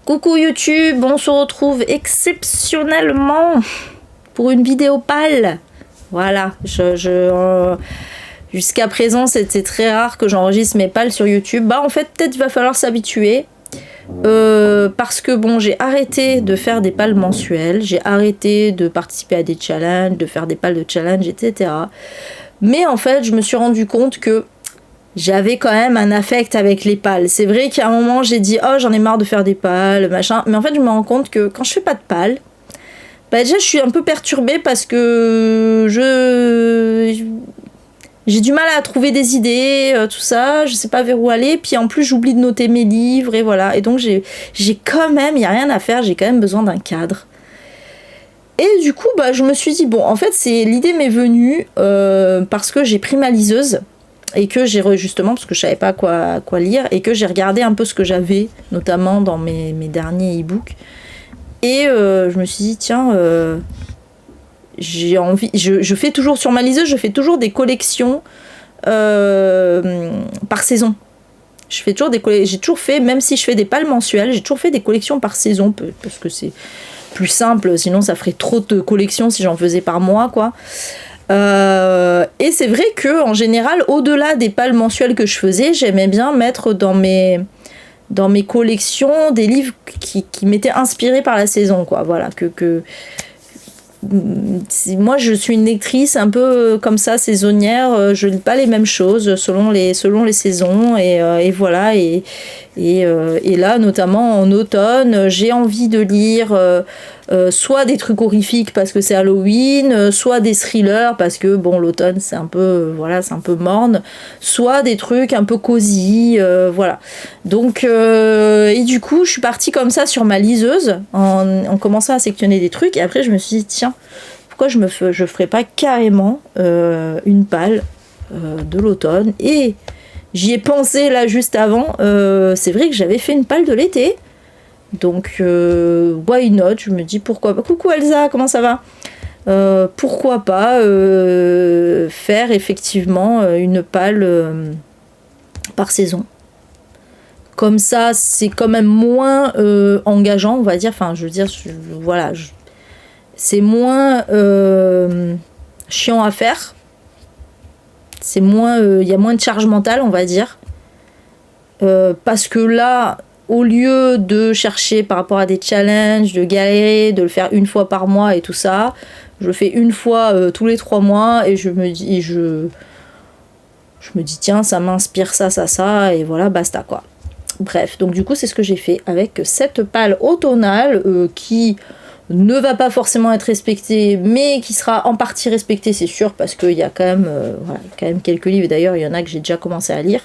Coucou YouTube, on se retrouve exceptionnellement pour une vidéo pâle. Voilà, jusqu'à présent c'était très rare que j'enregistre mes pâles sur YouTube. Bah en fait peut-être il va falloir s'habituer. Parce que bon, j'ai arrêté de faire des pâles mensuelles, j'ai arrêté de participer à des challenges, de faire des pâles de challenge, etc. Mais en fait je me suis rendu compte que j'avais quand même un affect avec les pâles. C'est vrai qu'à un moment j'ai dit oh j'en ai marre de faire des pâles, machin. Mais en fait je me rends compte que quand je fais pas de pâles, bah déjà je suis un peu perturbée parce que j'ai du mal à trouver des idées, tout ça, je sais pas vers où aller, puis en plus j'oublie de noter mes livres et voilà. Et donc j'ai quand même, il y a rien à faire, j'ai quand même besoin d'un cadre. Et du coup bah je me suis dit bon en fait l'idée m'est venue parce que j'ai pris ma liseuse. Et que j'ai justement, parce que je savais pas quoi lire, et que j'ai regardé un peu ce que j'avais, notamment dans mes derniers e-books. Et je me suis dit, tiens, j'ai envie. Je fais toujours sur ma liseuse, je fais toujours des collections par saison. J'ai toujours fait, même si je fais des pâles mensuelles, j'ai toujours fait des collections par saison, parce que c'est plus simple, sinon ça ferait trop de collections si j'en faisais par mois, quoi. Et c'est vrai que en général, au-delà des pâles mensuelles que je faisais, j'aimais bien mettre dans mes collections des livres qui m'étaient inspirés par la saison, quoi. Voilà, moi je suis une lectrice un peu comme ça, saisonnière, je lis pas les mêmes choses selon les saisons, et voilà, et là notamment en automne j'ai envie de lire soit des trucs horrifiques parce que c'est Halloween, soit des thrillers parce que bon l'automne c'est un peu c'est un peu morne, soit des trucs un peu cosy, voilà. Donc et du coup je suis partie comme ça sur ma liseuse en commençant à sectionner des trucs, et après je me suis dit tiens, pourquoi je ferais pas carrément une pâle de l'automne. Et j'y ai pensé là juste avant, c'est vrai que j'avais fait une pâle de l'été. Donc, why not? Je me dis pourquoi pas. Coucou Elsa, comment ça va? Pourquoi pas faire effectivement une pâle par saison. Comme ça, c'est quand même moins engageant, on va dire. Enfin, je veux dire, voilà. C'est moins chiant à faire. C'est moins. Il y a moins de charge mentale, on va dire. Parce que là, au lieu de chercher par rapport à des challenges, de galérer, de le faire une fois par mois et tout ça, je fais une fois tous les 3 mois, et je me dis tiens, ça m'inspire ça, et voilà, basta quoi. Bref, donc du coup c'est ce que j'ai fait avec cette pâle automnale qui ne va pas forcément être respectée, mais qui sera en partie respectée, c'est sûr, parce qu'il y a quand même quelques livres, et d'ailleurs il y en a que j'ai déjà commencé à lire.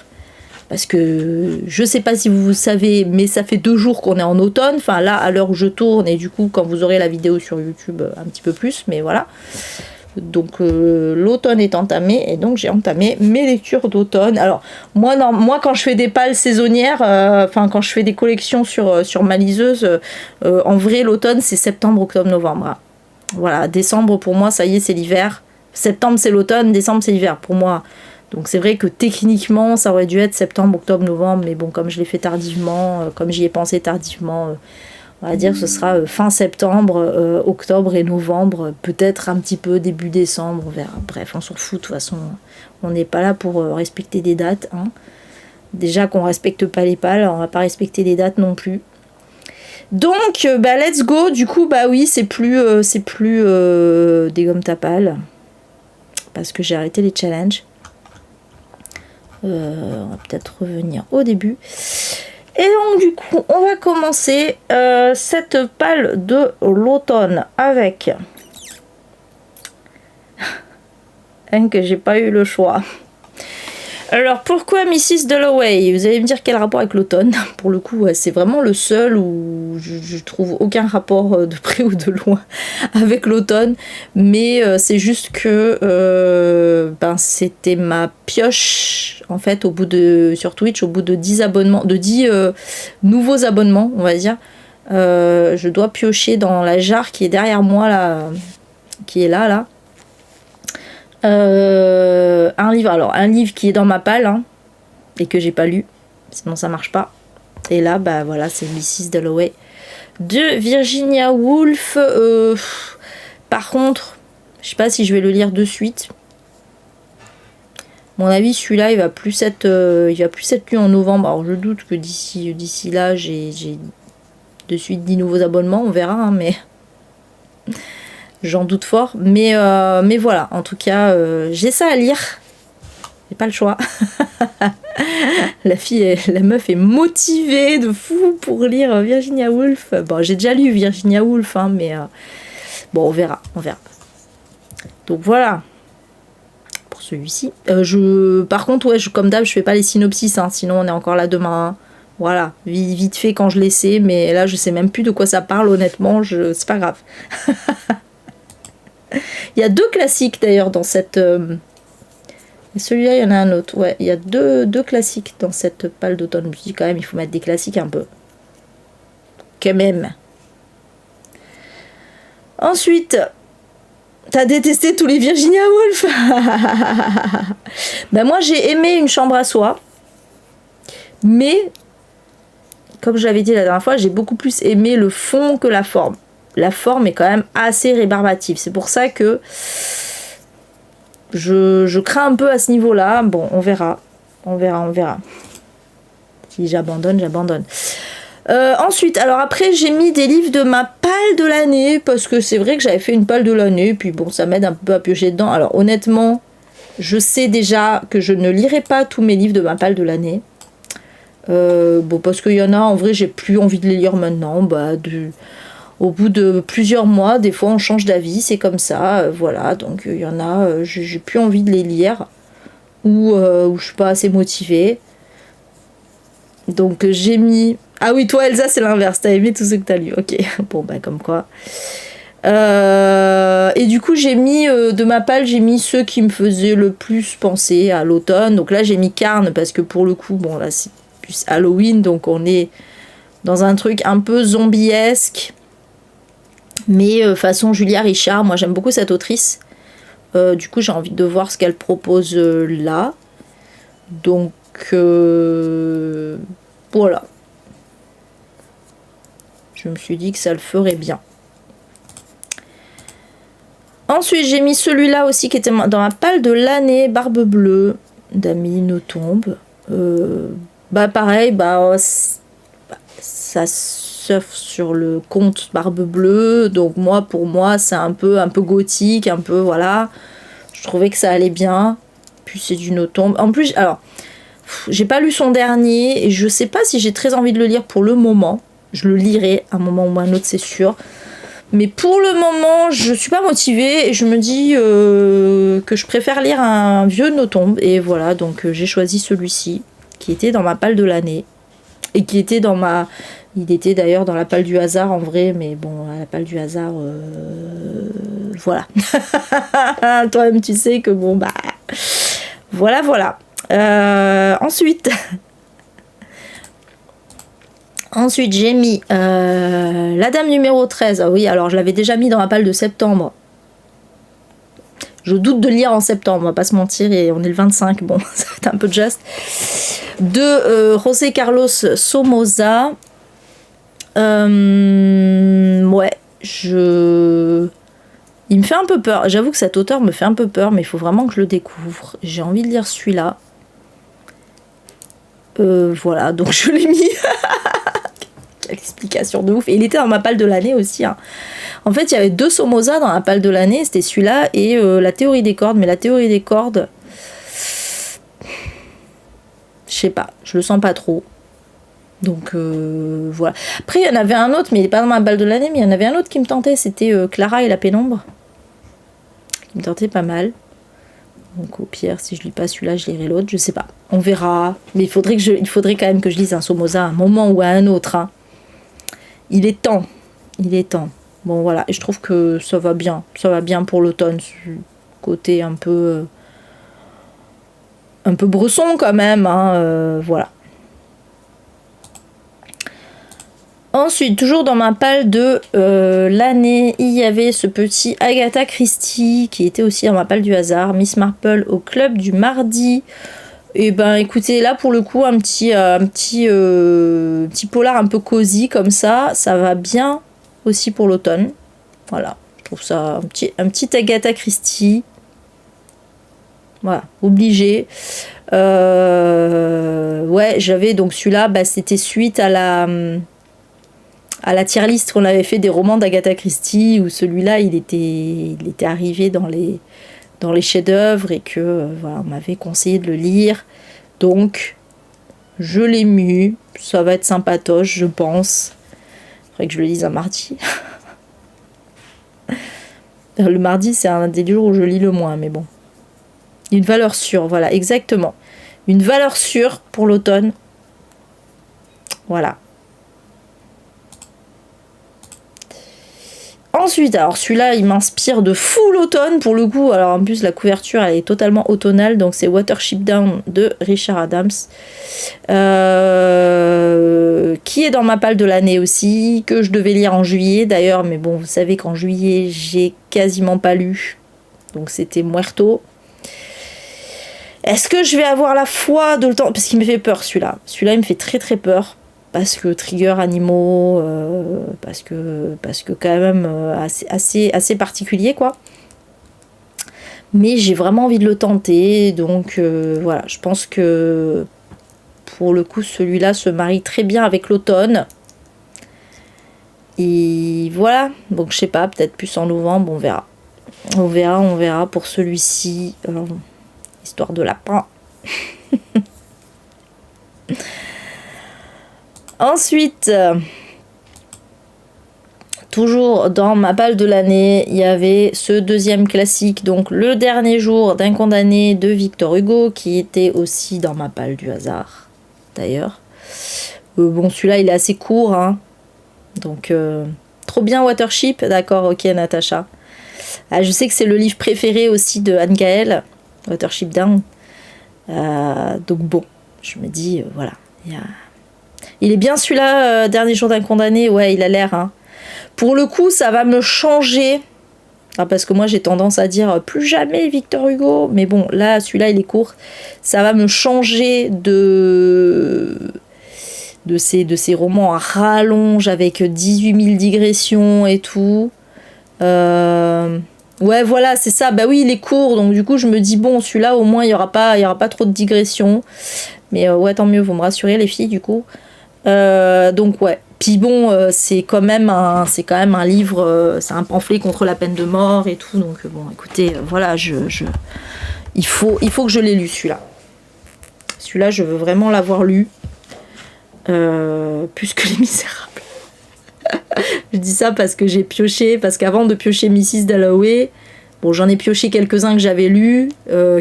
Parce que je sais pas si vous savez, mais ça fait 2 jours qu'on est en automne. Enfin là, à l'heure où je tourne, et du coup, quand vous aurez la vidéo sur YouTube, un petit peu plus, mais voilà. Donc l'automne est entamé, et donc j'ai entamé mes lectures d'automne. Alors moi quand je fais des pâles saisonnières, quand je fais des collections sur ma liseuse, en vrai l'automne c'est septembre, octobre, novembre. Hein. Voilà, décembre pour moi ça y est c'est l'hiver. Septembre c'est l'automne, décembre c'est l'hiver pour moi. Donc c'est vrai que techniquement ça aurait dû être septembre, octobre, novembre, mais bon comme je l'ai fait tardivement, comme j'y ai pensé tardivement, on va dire que ce sera fin septembre, octobre et novembre, peut-être un petit peu début décembre, on verra. Bref, on s'en fout de toute façon, on n'est pas là pour respecter des dates. Hein. Déjà qu'on respecte pas les pâles, on va pas respecter les dates non plus. Donc let's go, du coup bah oui c'est plus des gommes ta pâle, parce que j'ai arrêté les challenges. On va peut-être revenir au début. Et donc du coup, on va commencer cette pâle de l'automne avec un que j'ai pas eu le choix. Alors pourquoi Mrs. Dalloway? Vous allez me dire quel rapport avec l'automne. Pour le coup, c'est vraiment le seul où je trouve aucun rapport de près ou de loin avec l'automne. Mais c'est juste que c'était ma pioche en fait sur Twitch au bout de 10 abonnements, de 10 nouveaux abonnements, on va dire. Je dois piocher dans la jarre qui est derrière moi là, qui est là. Un livre qui est dans ma palle, hein, et que j'ai pas lu, sinon ça marche pas. Et là, bah voilà, c'est Mrs. Dalloway de Virginia Woolf. Par contre, je sais pas si je vais le lire de suite. À mon avis, celui-là, il va plus être lu en novembre. Alors, je doute que d'ici là, j'ai de suite 10 nouveaux abonnements. On verra, hein, mais j'en doute fort. Mais voilà, en tout cas, j'ai ça à lire. J'ai pas le choix. La meuf est motivée de fou pour lire Virginia Woolf. Bon, j'ai déjà lu Virginia Woolf, hein, mais bon, on verra. Donc voilà. Celui-ci. Par contre, ouais, comme d'hab, je fais pas les synopsis, hein, sinon on est encore là demain. Hein. Voilà, vite fait quand je l'essaie, mais là je sais même plus de quoi ça parle, honnêtement, c'est pas grave. Il y a 2 classiques d'ailleurs dans cette. Celui-là, il y en a un autre. Ouais, il y a deux classiques dans cette palle d'automne. Je me dis quand même, il faut mettre des classiques un peu. Quand même. Ensuite. T'as détesté tous les Virginia Woolf. Ben moi j'ai aimé Une chambre à soi. Mais, comme je l'avais dit la dernière fois, j'ai beaucoup plus aimé le fond que la forme. La forme est quand même assez rébarbative. C'est pour ça que je crains un peu à ce niveau-là. Bon, on verra. Si j'abandonne. Ensuite, alors après j'ai mis des livres de ma palle de l'année parce que c'est vrai que j'avais fait une palle de l'année puis bon ça m'aide un peu à piocher dedans. Alors honnêtement je sais déjà que je ne lirai pas tous mes livres de ma palle de l'année. Bon parce qu'il y en a en vrai j'ai plus envie de les lire maintenant. Au bout de plusieurs mois des fois on change d'avis, c'est comme ça, voilà. Donc il y en a j'ai plus envie de les lire ou je suis pas assez motivée. Donc j'ai mis... Ah oui, toi Elsa c'est l'inverse, t'as aimé tout ce que t'as lu, ok. Bon bah comme quoi. Et du coup j'ai mis, de ma palle, j'ai mis ceux qui me faisaient le plus penser à l'automne. Donc là j'ai mis Carne parce que pour le coup, bon là c'est plus Halloween, donc on est dans un truc un peu zombiesque. Mais façon Julia Richard, moi j'aime beaucoup cette autrice. Du coup j'ai envie de voir ce qu'elle propose là. Donc voilà. Je me suis dit que ça le ferait bien. Ensuite, j'ai mis celui-là aussi qui était dans ma palle de l'année, Barbe Bleue, d'Amélie Nothomb. Pareil, ça surfe sur le conte Barbe Bleue. Donc pour moi, c'est un peu gothique, un peu, voilà. Je trouvais que ça allait bien. Puis c'est du Nothomb. En plus, alors, j'ai pas lu son dernier et je sais pas si j'ai très envie de le lire pour le moment. Je le lirai à un moment ou à un autre, c'est sûr. Mais pour le moment, je suis pas motivée et je me dis que je préfère lire un vieux Nothomb. Et voilà, donc j'ai choisi celui-ci qui était dans ma palle de l'année. Et qui était dans ma... Il était d'ailleurs dans la palle du hasard en vrai, mais bon, la palle du hasard... Voilà. Toi-même, tu sais que bon, Voilà. Ensuite, j'ai mis La Dame numéro 13. Ah oui, alors je l'avais déjà mis dans ma palle de septembre. Je doute de lire en septembre, on va pas se mentir, et on est le 25, bon, ça va être un peu juste. De José Carlos Somoza. Ouais, il me fait un peu peur. J'avoue que cet auteur me fait un peu peur, mais il faut vraiment que je le découvre. J'ai envie de lire celui-là. Voilà, donc je l'ai mis. Quelle explication de ouf. Et il était dans ma palle de l'année aussi. Hein. En fait, il y avait 2 Somoza dans la palle de l'année. C'était celui-là et La théorie des cordes. Mais La théorie des cordes... Je sais pas, je le sens pas trop. Donc voilà. Après, il y en avait un autre, mais il n'est pas dans ma balle de l'année, mais il y en avait un autre qui me tentait, c'était Clara et la pénombre. Qui me tentait pas mal. Donc au pire, si je lis pas celui-là, je lirai l'autre, je sais pas. On verra. Mais il faudrait quand même que je lise un Somoza à un moment ou à un autre. Hein. Il est temps. Bon voilà, et je trouve que ça va bien. Ça va bien pour l'automne. Côté un peu bresson quand même. Hein, voilà. Ensuite, toujours dans ma palle de l'année, il y avait ce petit Agatha Christie qui était aussi dans ma palle du hasard. Miss Marple au club du mardi. Et ben écoutez, là pour le coup, petit polar un peu cosy comme ça va bien aussi pour l'automne. Voilà, je trouve ça un petit Agatha Christie. Voilà, obligé. Ouais, j'avais donc celui-là, c'était suite à la tier list qu'on avait fait des romans d'Agatha Christie, où celui-là il était arrivé dans les chefs-d'œuvre et que voilà, on m'avait conseillé de le lire. Donc je l'ai mis, ça va être sympatoche, je pense. Faudrait que je le lise un mardi. Le mardi, c'est un des jours où je lis le moins, mais bon. Une valeur sûre, voilà, exactement. Une valeur sûre pour l'automne. Voilà. Ensuite, alors celui-là, il m'inspire de fou l'automne pour le coup. Alors en plus, la couverture, elle est totalement automnale. Donc c'est Watership Down de Richard Adams. Qui est dans ma palle de l'année aussi. Que je devais lire en juillet d'ailleurs. Mais bon, vous savez qu'en juillet, j'ai quasiment pas lu. Donc c'était muerto. Est-ce que je vais avoir la foi de le temps? Parce qu'il me fait peur celui-là. Celui-là, il me fait très très peur. Parce que trigger animaux, parce que quand même assez particulier quoi. Mais j'ai vraiment envie de le tenter, donc voilà, je pense que pour le coup celui-là se marie très bien avec l'automne. Et voilà, donc je sais pas, peut-être plus en novembre, on verra. On verra pour celui-ci, histoire de lapin. Ensuite, toujours dans ma palle de l'année, il y avait ce deuxième classique, donc Le dernier jour d'un condamné de Victor Hugo, qui était aussi dans ma palle du hasard, d'ailleurs. Bon, celui-là, il est assez court, hein. Donc, trop bien Watership, d'accord, ok Natacha. Ah, je sais que c'est le livre préféré aussi de Anne Gaëlle, Watership Down. Donc bon, je me dis, voilà, il est bien celui-là, Dernier jour d'un condamné, ouais, il a l'air. Hein. Pour le coup, ça va me changer. Ah, parce que moi, j'ai tendance à dire plus jamais Victor Hugo. Mais bon, là, celui-là, il est court. Ça va me changer de ces romans à rallonge avec 18 000 digressions et tout. Ouais, voilà, c'est ça. Bah oui, il est court. Donc, du coup, je me dis, bon, celui-là, au moins, il y aura pas trop de digressions. Mais ouais, tant mieux, vous me rassurez, les filles, du coup. Donc ouais, puis bon, c'est quand même un livre, c'est un pamphlet contre la peine de mort et tout, donc bon, écoutez, voilà, il faut que je l'ai lu celui-là, je veux vraiment l'avoir lu, plus que Les Misérables. Je dis ça parce que j'ai pioché, parce qu'avant de piocher Mrs. Dalloway, bon, j'en ai pioché quelques-uns que j'avais lus,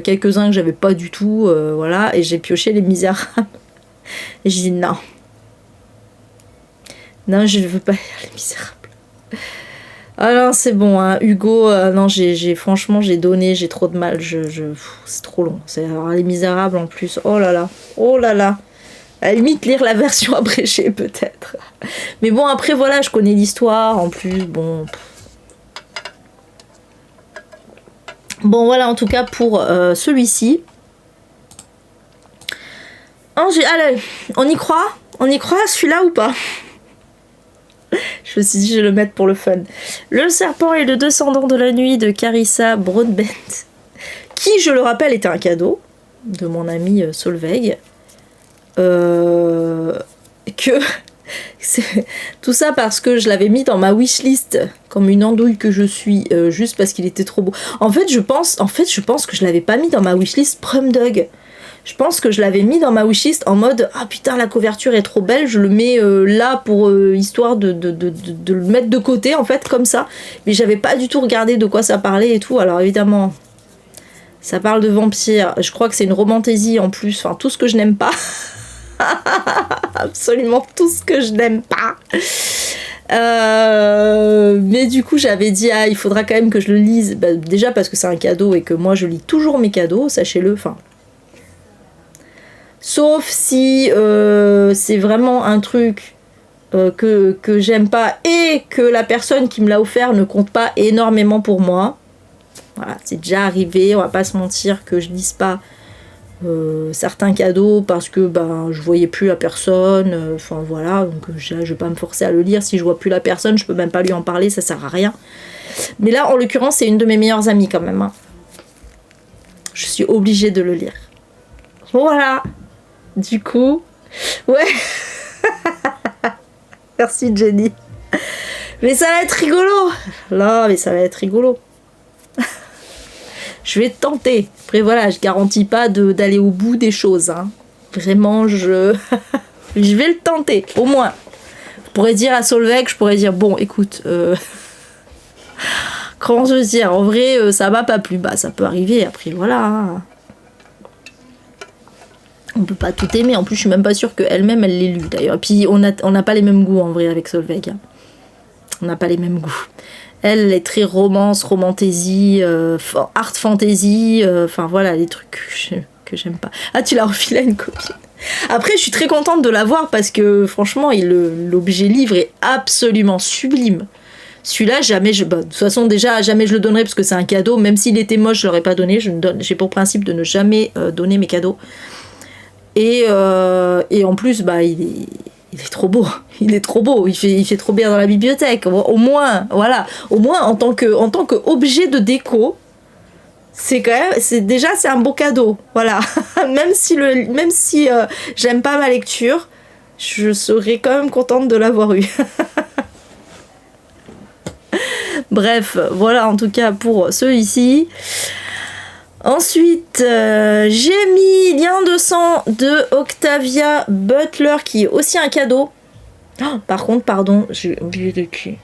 quelques-uns que j'avais pas du tout, voilà, et j'ai pioché Les Misérables. Et j'ai dit non, je ne veux pas lire Les Misérables. Ah non, c'est bon, hein. Hugo, non, franchement, j'ai donné, j'ai trop de mal, c'est trop long. Alors, Les Misérables en plus, oh là là. À la limite, lire la version abrégée, peut-être. Mais bon, après, voilà, je connais l'histoire, en plus, bon. Bon, voilà, en tout cas, pour celui-ci. Allez, on y croit celui-là ou pas? Je me suis dit, je vais le mettre pour le fun. Le serpent et le descendant de la nuit de Carissa Broadbent, qui, je le rappelle, était un cadeau de mon ami Solveig. Tout ça parce que je l'avais mis dans ma wishlist comme une andouille que je suis, juste parce qu'il était trop beau. En fait, je pense que je l'avais pas mis dans ma wishlist Prum Dog. Je pense que je l'avais mis dans ma wishlist en mode ah putain, la couverture est trop belle, je le mets là pour histoire de le mettre de côté en fait, comme ça. Mais j'avais pas du tout regardé de quoi ça parlait et tout. Alors évidemment, ça parle de vampires. Je crois que c'est une romantaisie en plus. Enfin, tout ce que je n'aime pas. Absolument tout ce que je n'aime pas. Mais du coup, j'avais dit il faudra quand même que je le lise. Bah, déjà parce que c'est un cadeau et que moi je lis toujours mes cadeaux, sachez-le. Enfin. Sauf si c'est vraiment un truc que j'aime pas et que la personne qui me l'a offert ne compte pas énormément pour moi. Voilà, c'est déjà arrivé, on va pas se mentir que je lise pas certains cadeaux parce que je voyais plus la personne, enfin voilà, donc je vais pas me forcer à le lire. Si je vois plus la personne, je peux même pas lui en parler, ça sert à rien. Mais là, en l'occurrence, c'est une de mes meilleures amies quand même, hein. Je suis obligée de le lire. Voilà. Du coup, ouais. Merci Jenny. Mais ça va être rigolo. Là, mais ça va être rigolo. Je vais tenter. Après voilà, je garantis pas d'aller au bout des choses, hein. Vraiment, je vais le tenter, au moins. Je pourrais dire à Solveig, je pourrais dire bon, écoute, comment se dire, en vrai, ça m'a pas plu. Ça peut arriver. Après voilà. Hein. On peut pas tout aimer. En plus, je suis même pas sûre qu'elle-même, elle l'ait lu d'ailleurs. Et puis, on n'a pas les mêmes goûts en vrai avec Solveig. Hein. On n'a pas les mêmes goûts. Elle est très romance, romantasy, art fantasy. Enfin voilà, les trucs que j'aime pas. Ah, tu l'as refilé à une copine. Après, je suis très contente de l'avoir parce que franchement, l'objet livre est absolument sublime. Celui-là, jamais de toute façon, déjà, jamais je le donnerai parce que c'est un cadeau. Même s'il était moche, je l'aurais pas donné. J'ai pour principe de ne jamais donner mes cadeaux. Et en plus, il est trop beau. Il est trop beau. Il fait trop bien dans la bibliothèque. Au moins, voilà. Au moins, en tant que objet de déco, c'est un beau cadeau. Voilà. même si j'aime pas ma lecture, je serais quand même contente de l'avoir eu. Bref, voilà en tout cas pour celui-ci. Ensuite, j'ai mis Lien de sang de Octavia Butler, qui est aussi un cadeau. Oh, par contre, pardon, j'ai oublié de qui.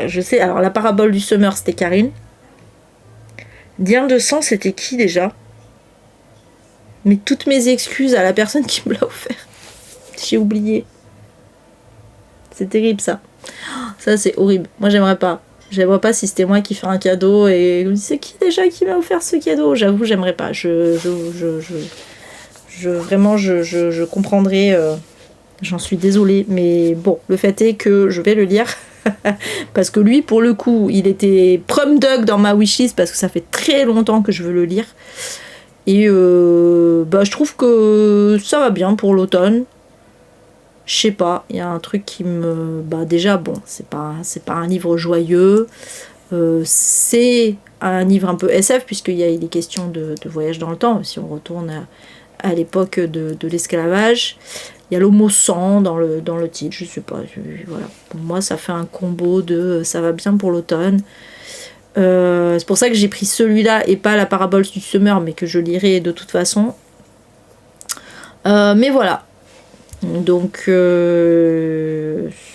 Je sais, alors la parabole du Summer, c'était Karine. Lien de sang, c'était qui déjà? Mais toutes mes excuses à la personne qui me l'a offert. J'ai oublié. C'est terrible ça. Ça, c'est horrible. Moi, j'aimerais pas. J'aimerais pas si c'était moi qui fais un cadeau et c'est qui déjà qui m'a offert ce cadeau. J'avoue, j'aimerais pas. Vraiment, je comprendrais. J'en suis désolée, mais bon, le fait est que je vais le lire. Parce que lui, pour le coup, il était prom dog dans ma wishlist parce que ça fait très longtemps que je veux le lire. Et je trouve que ça va bien pour l'automne. Je sais pas, il y a un truc qui me... déjà, bon, c'est pas un livre joyeux. C'est un livre un peu SF, puisqu'il y a des questions de voyage dans le temps, si on retourne à l'époque de l'esclavage. Il y a le mot sang dans le titre, je sais pas. Voilà. Pour moi, ça fait un combo de... ça va bien pour l'automne. C'est pour ça que j'ai pris celui-là et pas la parabole du Summer, mais que je lirai de toute façon. Mais voilà. Donc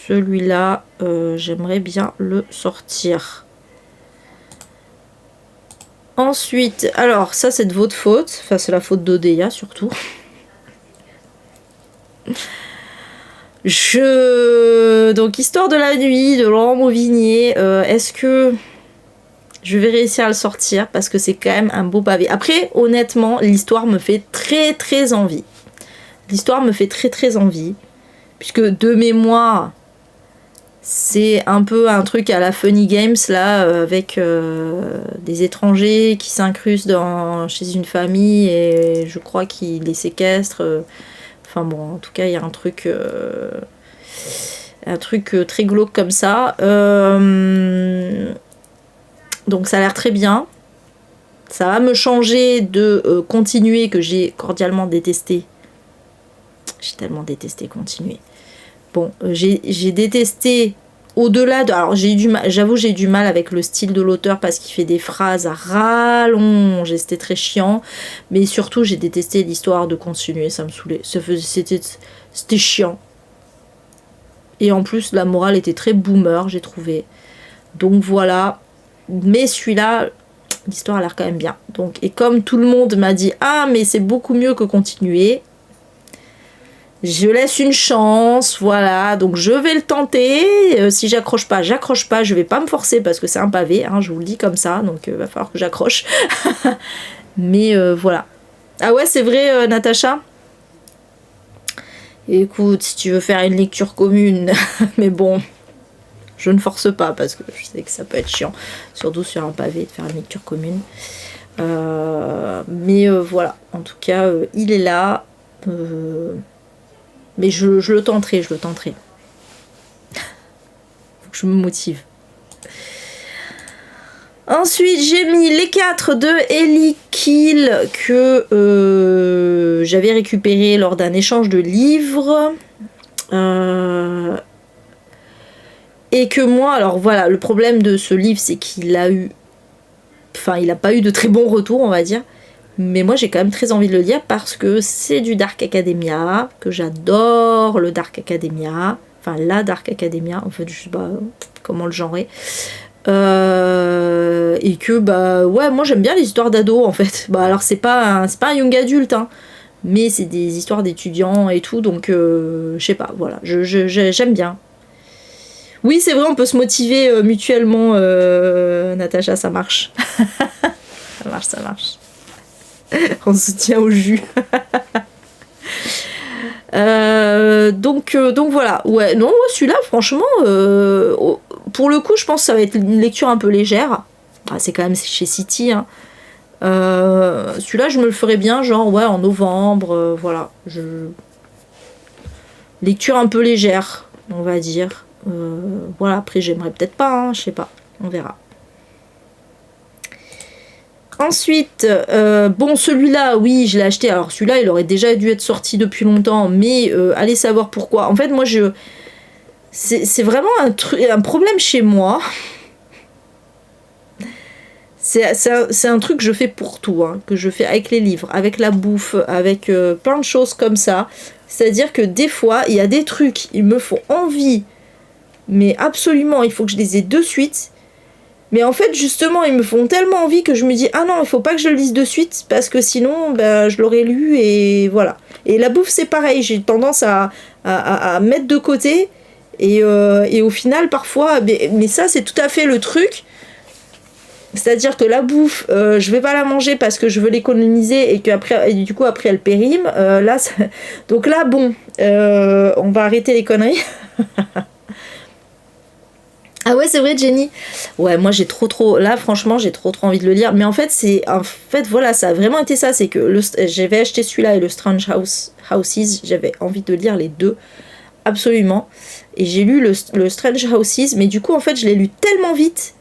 celui-là, j'aimerais bien le sortir. Ensuite, alors ça c'est de votre faute, enfin c'est la faute d'Odéa surtout. Donc Histoire de la nuit de Laurent Mauvigné, est-ce que je vais réussir à le sortir parce que c'est quand même un beau pavé. Après, honnêtement, l'histoire me fait très très envie. L'histoire me fait très très envie, puisque de mémoire, c'est un peu un truc à la Funny Games, là, avec des étrangers qui s'incrustent chez une famille et je crois qu'ils les séquestrent. Enfin bon, en tout cas, il y a un truc très glauque comme ça. Donc ça a l'air très bien. Ça va me changer de continuer, que j'ai cordialement détesté. J'ai tellement détesté continuer. Bon, j'ai détesté au-delà de... Alors j'avoue, j'ai du mal avec le style de l'auteur parce qu'il fait des phrases à rallonge et c'était très chiant. Mais surtout, j'ai détesté l'histoire de continuer, ça me saoulait. C'était chiant. Et en plus, la morale était très boomer, j'ai trouvé. Donc voilà. Mais celui-là, l'histoire a l'air quand même bien. Donc, et comme tout le monde m'a dit « Ah, mais c'est beaucoup mieux que continuer », je laisse une chance, voilà, donc je vais le tenter. Si j'accroche pas, je vais pas me forcer parce que c'est un pavé, hein, je vous le dis comme ça, donc va falloir que j'accroche. Mais voilà. Ah ouais, c'est vrai, Natacha ? Écoute, si tu veux faire une lecture commune, mais bon, je ne force pas parce que je sais que ça peut être chiant, surtout sur un pavé de faire une lecture commune. Mais voilà, en tout cas, il est là. Mais je le tenterai, je le tenterai. Faut que je me motive. Ensuite, j'ai mis les 4 de Ellie Kill que j'avais récupéré lors d'un échange de livres. Et que moi, alors voilà, le problème de ce livre, c'est qu'il a eu... Enfin, il n'a pas eu de très bons retours, on va dire. Mais moi, j'ai quand même très envie de le lire parce que c'est du Dark Academia, que j'adore le Dark Academia. Enfin, la Dark Academia, en fait, je sais pas comment le genrer. Et que, bah, ouais, moi, j'aime bien les histoires d'ados, en fait. Bah, alors, c'est pas un young adulte, hein. Mais c'est des histoires d'étudiants et tout, donc, je sais pas, voilà. J'aime bien. Oui, c'est vrai, on peut se motiver mutuellement, Natacha, ça marche. Ça marche, ça marche. On se tient au jus. Donc voilà. Ouais, non, celui-là, franchement, pour le coup, je pense que ça va être une lecture un peu légère. Ah, c'est quand même chez City. Hein. Celui-là, je me le ferais bien, genre, ouais, en novembre. Voilà. Lecture un peu légère, on va dire. Voilà, après, j'aimerais peut-être pas, hein, je sais pas. On verra. Ensuite, bon, celui-là, oui, je l'ai acheté. Alors, celui-là, il aurait déjà dû être sorti depuis longtemps, mais allez savoir pourquoi. En fait, moi, c'est vraiment un problème chez moi. C'est un truc que je fais pour tout, hein, que je fais avec les livres, avec la bouffe, avec plein de choses comme ça. C'est-à-dire que des fois, il y a des trucs, ils me font envie, mais absolument, il faut que je les ai de suite. Mais en fait, justement, ils me font tellement envie que je me dis, ah non, il faut pas que je le lise de suite, parce que sinon, ben, je l'aurais lu, et voilà. Et la bouffe, c'est pareil, j'ai tendance à mettre de côté, et au final, parfois, mais ça, c'est tout à fait le truc. C'est-à-dire que la bouffe, je vais pas la manger parce que je veux l'économiser, et qu'après, du coup, après, elle périme. Là, donc là, bon, on va arrêter les conneries. Ah ouais, c'est vrai, Jenny. Ouais, moi j'ai trop là franchement, j'ai trop envie de le lire, mais en fait, voilà, ça a vraiment été ça, c'est que j'avais acheté celui-là et le Strange Houses, j'avais envie de lire les deux absolument. Et j'ai lu le Strange Houses, mais du coup en fait, je l'ai lu tellement vite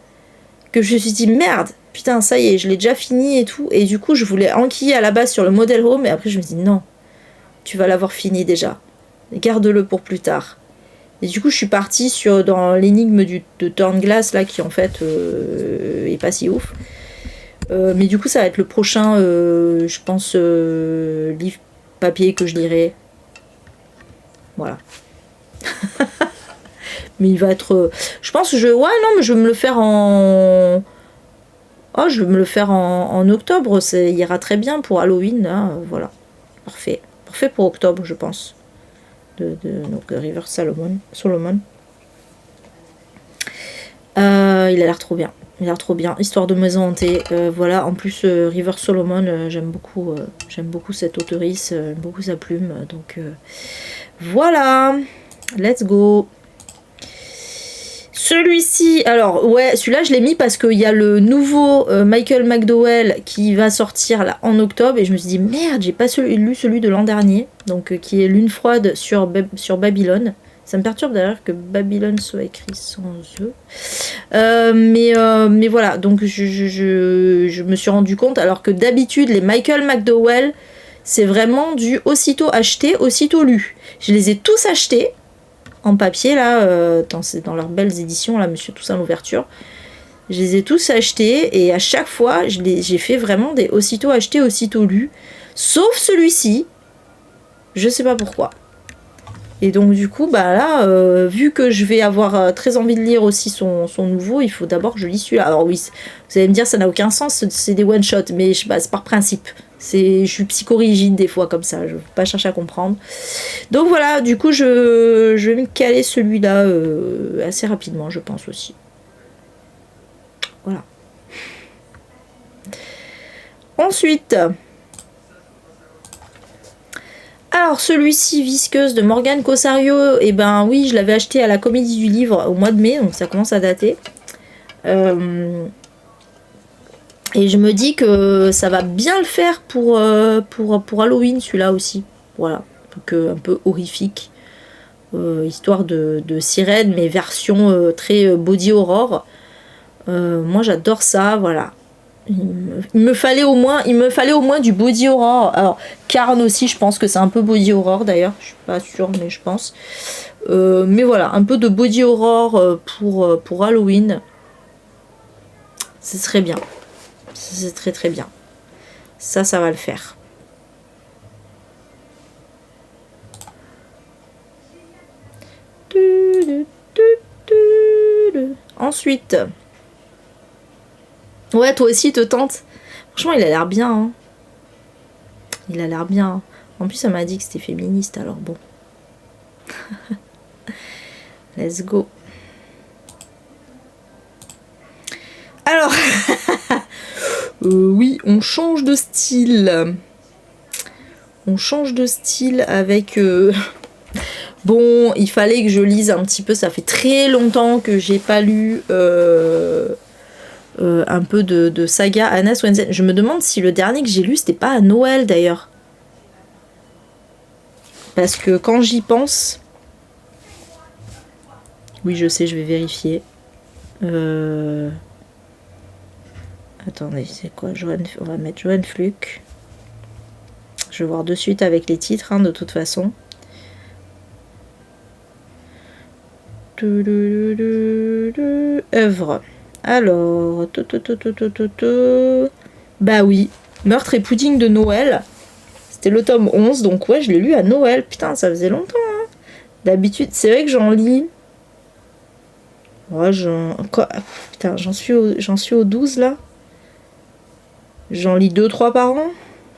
que je me suis dit merde, putain, ça y est, je l'ai déjà fini et tout, et du coup, je voulais enquiller à la base sur le Model Home, et après je me suis dit non, tu vas l'avoir fini déjà. Garde-le pour plus tard. Et du coup, je suis partie dans l'énigme de Turnglass, là, qui en fait est pas si ouf. Mais du coup, ça va être le prochain, je pense, livre papier que je lirai. Voilà. Mais il va être... je pense que ouais, non, mais je vais me le faire en... Oh, je vais me le faire en octobre. Ça ira très bien pour Halloween, là. Voilà. Parfait. Parfait pour octobre, je pense. Donc River Solomon. Il a l'air trop bien. Il a l'air trop bien. Histoire de maison hantée. Voilà. En plus, River Solomon, j'aime beaucoup cette auteurice, j'aime beaucoup sa plume. Donc voilà. Let's go. Celui-ci, alors ouais, celui-là je l'ai mis parce qu'il y a le nouveau Michael McDowell qui va sortir là en octobre, et je me suis dit merde, j'ai pas lu celui de l'an dernier, donc qui est Lune froide sur Babylone. Ça me perturbe d'ailleurs que Babylone soit écrit sans E. Mais voilà, donc je me suis rendu compte, alors que d'habitude les Michael McDowell, c'est vraiment du aussitôt acheté, aussitôt lu. Je les ai tous achetés en papier là, dans leurs belles éditions là, Monsieur Toussaint l'ouverture. Je les ai tous achetés, et à chaque fois j'ai fait vraiment des aussitôt achetés, aussitôt lus, sauf celui-ci, je sais pas pourquoi. Et donc du coup bah là, vu que je vais avoir très envie de lire aussi son nouveau, il faut d'abord que je lis celui-là. Alors oui, vous allez me dire ça n'a aucun sens, c'est des one shot, mais je sais pas, c'est par principe. Je suis psychorigide des fois comme ça, je ne veux pas chercher à comprendre. Donc voilà, du coup je vais me caler celui-là assez rapidement, je pense aussi. Voilà. Ensuite, alors celui-ci, Visqueuse de Morgane Cossario, et ben oui, je l'avais acheté à la Comédie du Livre au mois de mai, donc ça commence à dater. Et je me dis que ça va bien le faire pour Halloween, celui-là aussi. Voilà, donc un peu horrifique. Histoire de sirène, mais version très body horror. Moi j'adore ça, voilà. Il me fallait au moins du body horror. Alors Carn aussi, je pense que c'est un peu body horror d'ailleurs, je suis pas sûre mais je pense. Mais voilà, un peu de body horror pour Halloween. Ce serait bien. C'est très très bien. Ça va le faire. Ensuite. Ouais, toi aussi, te tente. Franchement, il a l'air bien. Hein. Il a l'air bien. En plus, ça m'a dit que c'était féministe, alors bon. Let's go. Alors, oui, on change de style. On change de style avec... Bon, il fallait que je lise un petit peu. Ça fait très longtemps que j'ai pas lu... un peu de saga Anna Swensen. Je me demande si le dernier que j'ai lu c'était pas à Noël d'ailleurs. Parce que quand j'y pense... Oui je sais, je vais vérifier. Attendez, c'est quoi on va mettre Johan Fluck. Je vais voir de suite avec les titres hein, de toute façon. Œuvre. Alors, bah oui, Meurtre et pudding de Noël. C'était le tome 11, donc ouais, je l'ai lu à Noël. Putain, ça faisait longtemps. Hein. D'habitude, c'est vrai que j'en lis. Ouais, putain, j'en suis au 12 là. J'en lis 2-3 par an.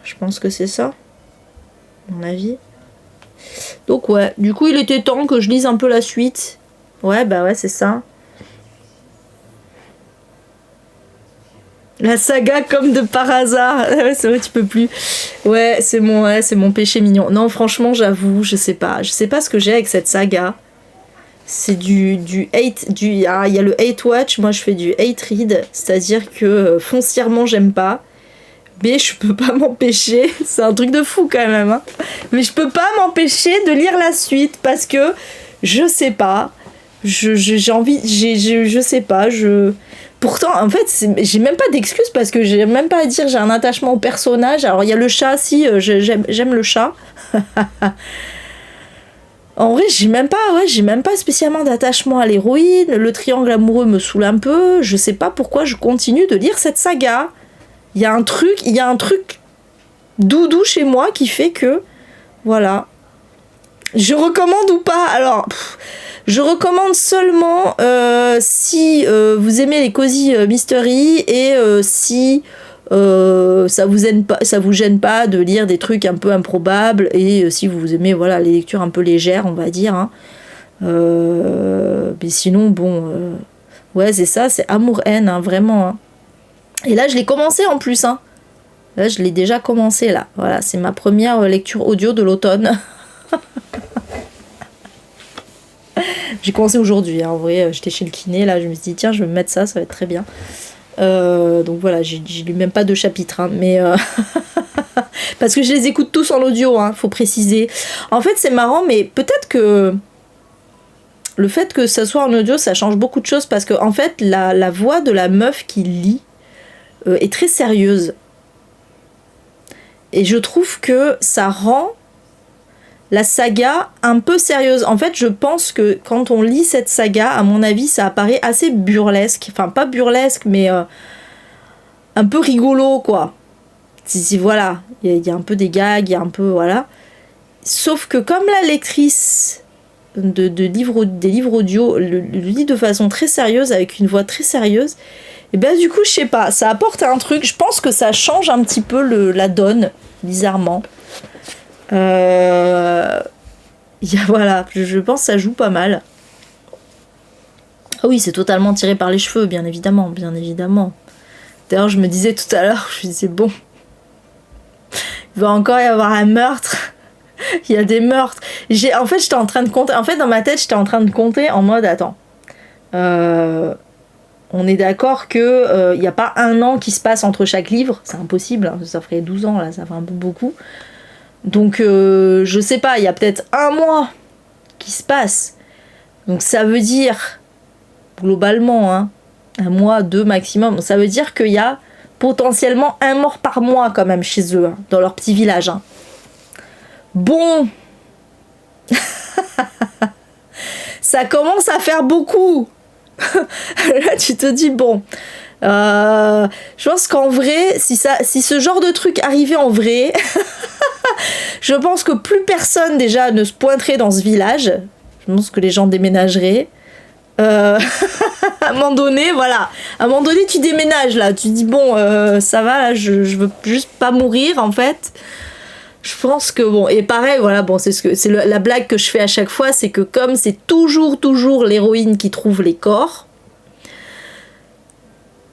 Je pense que c'est ça. À mon avis. Donc ouais, du coup, il était temps que je lise un peu la suite. Ouais, bah ouais, c'est ça. La saga comme de par hasard. Ouais, c'est vrai, tu peux plus. Ouais, c'est mon péché mignon. Non, franchement, j'avoue, je sais pas ce que j'ai avec cette saga. C'est du hate, il y a le hate watch, moi je fais du hate read, c'est-à-dire que foncièrement j'aime pas, mais je peux pas m'empêcher, c'est un truc de fou quand même, hein. Mais je peux pas m'empêcher de lire la suite parce que je sais pas, j'ai envie, je sais pas, Pourtant, en fait, j'ai même pas d'excuses parce que j'ai même pas à dire j'ai un attachement au personnage. Alors, il y a le chat, si, j'aime le chat. En vrai, j'ai même pas spécialement d'attachement à l'héroïne. Le triangle amoureux me saoule un peu. Je sais pas pourquoi je continue de lire cette saga. Il y a un truc doudou chez moi qui fait que, voilà. Je recommande ou pas? Alors... Je recommande seulement si vous aimez les cozy mystery et si ça vous gêne pas de lire des trucs un peu improbables et si vous aimez voilà les lectures un peu légères on va dire. Hein. Mais sinon bon ouais c'est ça, c'est amour-haine hein, vraiment. Hein. Et là je l'ai commencé en plus. Hein. Là je l'ai déjà commencé là. Voilà c'est ma première lecture audio de l'automne. J'ai commencé aujourd'hui, hein. En vrai, j'étais chez le kiné, là, je me suis dit, tiens, je vais me mettre ça va être très bien. Donc voilà, j'ai lu même pas 2 chapitres, hein, mais parce que je les écoute tous en audio, hein, faut préciser. En fait, c'est marrant, mais peut-être que le fait que ça soit en audio, ça change beaucoup de choses, parce que en fait, la voix de la meuf qui lit est très sérieuse. Et je trouve que ça rend la saga un peu sérieuse. En fait, je pense que quand on lit cette saga, à mon avis, ça apparaît assez burlesque. Enfin, pas burlesque, mais un peu rigolo, quoi. Voilà, il y a un peu des gags, il y a un peu... Voilà. Sauf que comme la lectrice des livres audio le lit de façon très sérieuse, avec une voix très sérieuse, et ben du coup, je sais pas, ça apporte un truc. Je pense que ça change un petit peu la donne, bizarrement. Voilà, je pense que ça joue pas mal. Ah oui, c'est totalement tiré par les cheveux, bien évidemment. D'ailleurs, je me disais tout à l'heure, je me disais bon, il va encore y avoir un meurtre. Il y a des meurtres. En fait, j'étais en train de compter. En fait, dans ma tête, j'étais en train de compter en mode attends. On est d'accord que il n'y a pas un an qui se passe entre chaque livre, c'est impossible, hein, ça ferait 12 ans là, ça ferait un peu beaucoup. Donc je sais pas, il y a peut-être un mois qui se passe. Donc ça veut dire, globalement, hein, un mois, 2 maximum, ça veut dire qu'il y a potentiellement un mort par mois quand même chez eux, hein, dans leur petit village. Hein. Bon, ça commence à faire beaucoup. Là tu te dis bon, je pense qu'en vrai, si ce genre de truc arrivait en vrai, je pense que plus personne déjà ne se pointerait dans ce village. Je pense que les gens déménageraient. À un moment donné, voilà. À un moment donné, tu déménages là. Tu dis bon, ça va, là, je veux juste pas mourir en fait. Je pense que bon, et pareil, voilà, bon, c'est la blague que je fais à chaque fois, c'est que comme c'est toujours l'héroïne qui trouve les corps,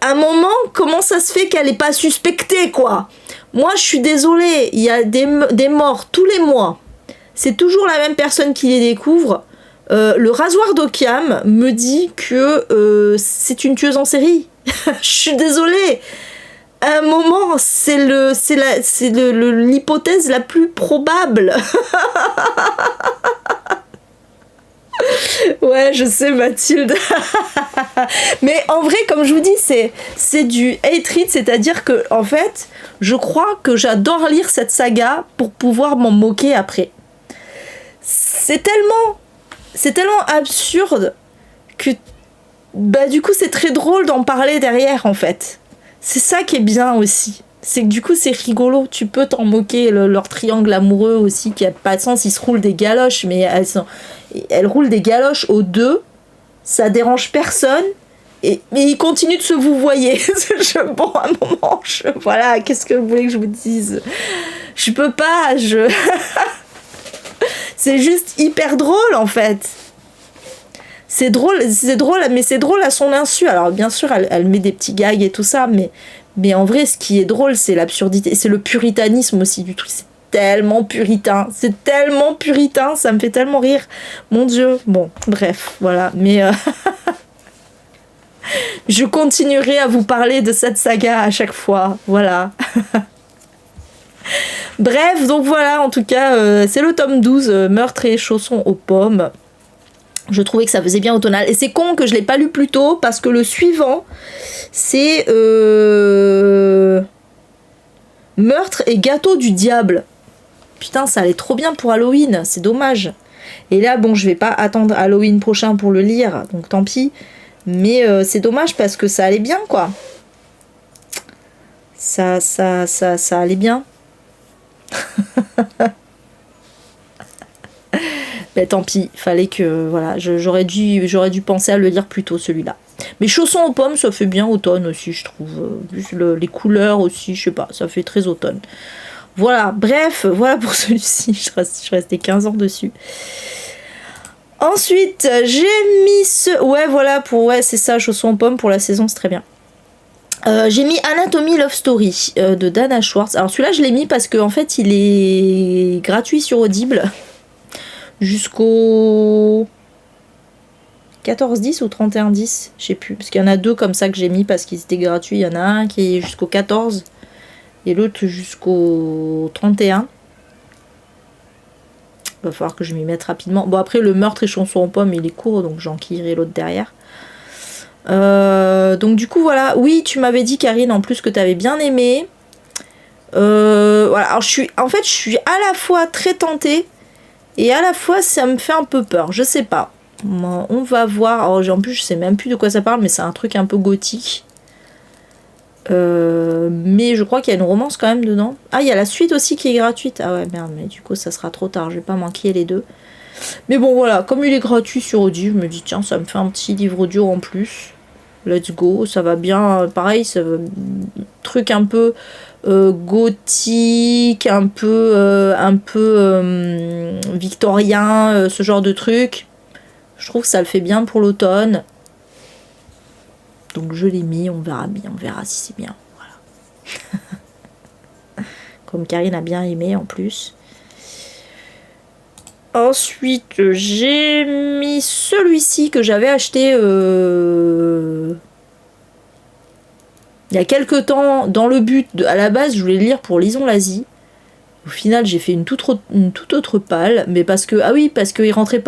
à un moment, comment ça se fait qu'elle est pas suspectée, quoi? Moi, je suis désolée, il y a des morts tous les mois. C'est toujours la même personne qui les découvre. Le rasoir d'Occam me dit que c'est une tueuse en série. Je suis désolée. À un moment, c'est l'hypothèse la plus probable. Ouais, je sais, Mathilde. Mais en vrai, comme je vous dis, c'est du hate read, c'est-à-dire que, en fait, je crois que j'adore lire cette saga pour pouvoir m'en moquer après. C'est tellement absurde que, bah, du coup, c'est très drôle d'en parler derrière, en fait. C'est ça qui est bien aussi. C'est que du coup, c'est rigolo. Tu peux t'en moquer. Leur triangle amoureux aussi, qui a pas de sens. Ils se roulent des galoches, mais elles roulent des galoches aux deux. Ça dérange personne. Mais ils continuent de se vouvoyer. Bon, à un moment, voilà, qu'est-ce que vous voulez que je vous dise? Je peux pas, c'est juste hyper drôle, en fait. C'est drôle, mais c'est drôle à son insu. Alors, bien sûr, elle met des petits gags et tout ça, mais en vrai, ce qui est drôle, c'est l'absurdité. C'est le puritanisme aussi du truc. C'est tellement puritain. Ça me fait tellement rire. Mon Dieu. Bon, bref, voilà. Mais je continuerai à vous parler de cette saga à chaque fois. Voilà. Bref, donc voilà, en tout cas, c'est le tome 12, Meurtre et chaussons aux pommes. Je trouvais que ça faisait bien automnal. Et c'est con que je l'ai pas lu plus tôt, parce que le suivant, c'est Meurtre et gâteau du diable. Putain, ça allait trop bien pour Halloween, c'est dommage. Et là, bon, je vais pas attendre Halloween prochain pour le lire, donc tant pis. Mais c'est dommage parce que ça allait bien, quoi. Ça allait bien. Ben tant pis, fallait que voilà, j'aurais dû penser à le lire plus tôt celui-là. Mais chaussons aux pommes, ça fait bien automne aussi, je trouve. Les couleurs aussi, je sais pas, ça fait très automne. Voilà, bref, voilà pour celui-ci. Je restais 15 ans dessus. Ensuite, j'ai mis ouais, voilà, c'est ça, chaussons aux pommes pour la saison, c'est très bien. J'ai mis Anatomy Love Story de Dana Schwartz. Alors celui-là, je l'ai mis parce qu'en fait, il est gratuit sur Audible. Jusqu'au 14-10 ou 31-10, je sais plus, parce qu'il y en a deux comme ça que j'ai mis parce qu'ils étaient gratuits. Il y en a un qui est jusqu'au 14 et l'autre jusqu'au 31. Il va falloir que je m'y mette rapidement. Bon, après, le Meurtre et chaussons aux pommes, il est court, donc j'enquillerai l'autre derrière. Donc du coup, voilà. Oui, tu m'avais dit, Karine, en plus que tu avais bien aimé. Voilà. Alors, je suis à la fois très tentée et à la fois, ça me fait un peu peur. Je sais pas. On va voir. Alors, en plus, je sais même plus de quoi ça parle, mais c'est un truc un peu gothique. Mais je crois qu'il y a une romance quand même dedans. Ah, il y a la suite aussi qui est gratuite. Ah ouais, merde, mais du coup, ça sera trop tard. Je vais pas manquer les deux. Mais bon, voilà. Comme il est gratuit sur Audible, je me dis, tiens, ça me fait un petit livre audio en plus. Let's go. Ça va bien. Pareil, truc un peu gothique, un peu victorien, ce genre de truc. Je trouve que ça le fait bien pour l'automne. Donc je l'ai mis, on verra bien, on verra si c'est bien. Voilà. Comme Karine a bien aimé en plus. Ensuite, j'ai mis celui-ci que j'avais acheté il y a quelques temps, dans le but, à la base, je voulais le lire pour Lison Lazy. Au final, j'ai fait une toute autre palle, mais parce qu'il rentrait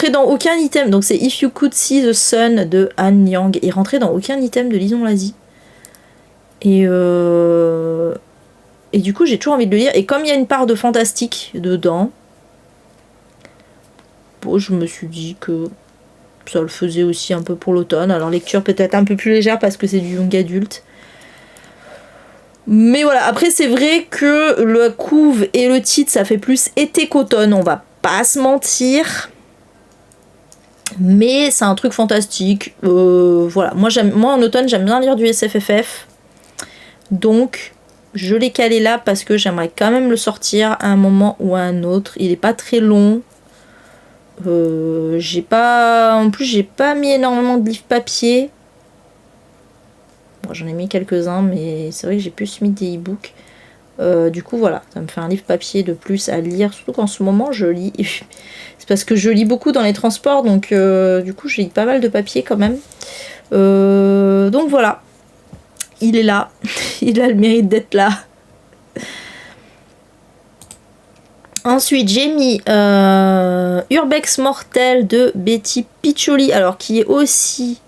dans aucun item. Donc c'est If You Could See the Sun de Han Yang. Il rentrait dans aucun item de Lison Lazy. Et du coup, j'ai toujours envie de le lire. Et comme il y a une part de fantastique dedans, bon, je me suis dit que ça le faisait aussi un peu pour l'automne. Alors lecture peut-être un peu plus légère parce que c'est du young adulte. Mais voilà, après c'est vrai que le couve et le titre ça fait plus été qu'automne, on va pas se mentir. Mais c'est un truc fantastique. Voilà, moi en automne j'aime bien lire du SFFF. Donc je l'ai calé là parce que j'aimerais quand même le sortir à un moment ou à un autre. Il est pas très long. En plus j'ai pas mis énormément de livres papier. Bon, j'en ai mis quelques-uns, mais c'est vrai que j'ai plus mis des e-books. Du coup voilà, ça me fait un livre papier de plus à lire, surtout qu'en ce moment je lis. C'est parce que je lis beaucoup dans les transports, donc du coup je lis pas mal de papier quand même. Donc voilà, il est là, il a le mérite d'être là. Ensuite, j'ai mis Urbex Mortel de Betty Piccioli, alors qui est aussi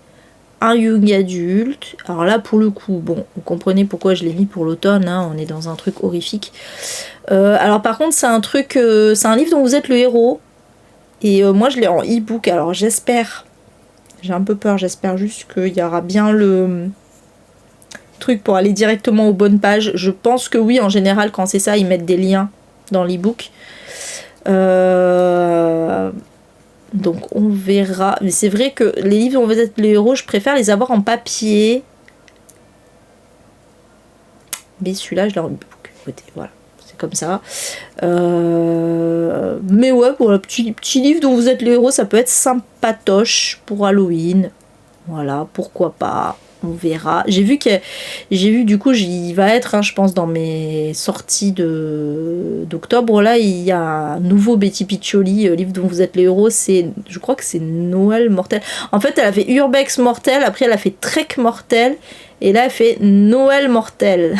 un young adulte. Alors là, pour le coup, bon, vous comprenez pourquoi je l'ai mis pour l'automne, hein, on est dans un truc horrifique. Alors par contre, c'est un livre dont vous êtes le héros. Et moi, je l'ai en e-book, alors j'espère, j'ai un peu peur, j'espère juste qu'il y aura bien le truc pour aller directement aux bonnes pages. Je pense que oui, en général, quand c'est ça, ils mettent des liens dans l'e-book. Donc on verra. Mais c'est vrai que les livres dont vous êtes les héros, je préfère les avoir en papier. Mais celui-là, je l'ai en e-book. Écoutez, voilà, c'est comme ça. Mais ouais, pour le petit livre dont vous êtes les héros, ça peut être sympatoche pour Halloween. Voilà, pourquoi pas. On verra. J'ai vu du coup, il va être, hein, je pense, dans mes sorties d'octobre. Là, il y a un nouveau Betty Piccioli, livre dont vous êtes les héros. Je crois que c'est Noël Mortel. En fait, elle a fait Urbex Mortel, après elle a fait Trek Mortel, et là elle fait Noël Mortel.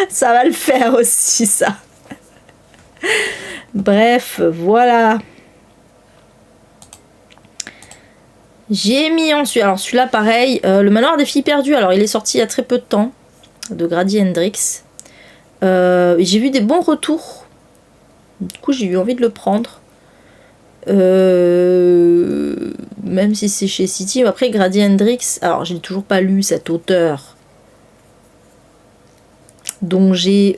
Ça va le faire aussi, ça. Bref, voilà. J'ai mis ensuite, alors celui-là pareil, Le Manoir des Filles Perdues. Alors il est sorti il y a très peu de temps, de Grady Hendrix. J'ai vu des bons retours. Du coup j'ai eu envie de le prendre. Même si c'est chez City. Après Grady Hendrix, alors j'ai toujours pas lu cet auteur dont j'ai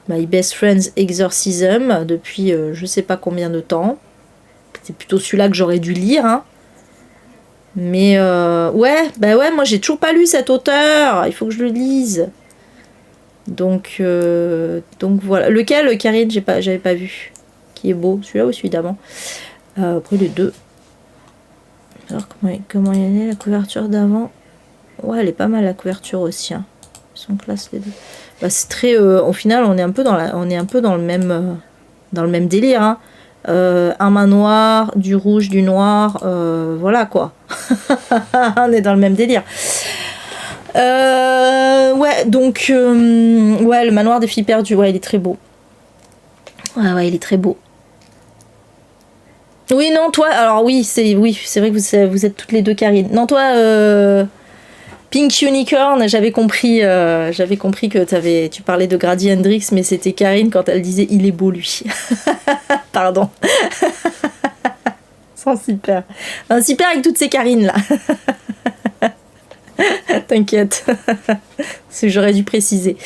My Best Friend's Exorcism depuis je sais pas combien de temps. C'est plutôt celui-là que j'aurais dû lire, hein. Mais ouais, moi j'ai toujours pas lu cet auteur, il faut que je le lise. Donc voilà. Lequel, Karine, j'avais pas vu. Qui est beau, celui-là ou celui d'avant. Après les deux. Alors comment il est la couverture d'avant? Ouais, elle est pas mal la couverture aussi, hein. Ils sont classe les deux. Bah, c'est très. Au final, on est un peu dans le même délire, hein. Un manoir, du rouge, du noir, voilà quoi. On est dans le même délire. Ouais, donc ouais, Le Manoir des Filles Perdues, ouais, il est très beau. Ouais, il est très beau. Oui, non, toi, alors oui, c'est vrai que vous êtes toutes les deux Karine. Non, toi, Pink Unicorn, j'avais compris que tu parlais de Grady Hendrix, mais c'était Karine quand elle disait il est beau lui. Pardon. Sans super. Un super avec toutes ces Karines là. T'inquiète. J'aurais dû préciser.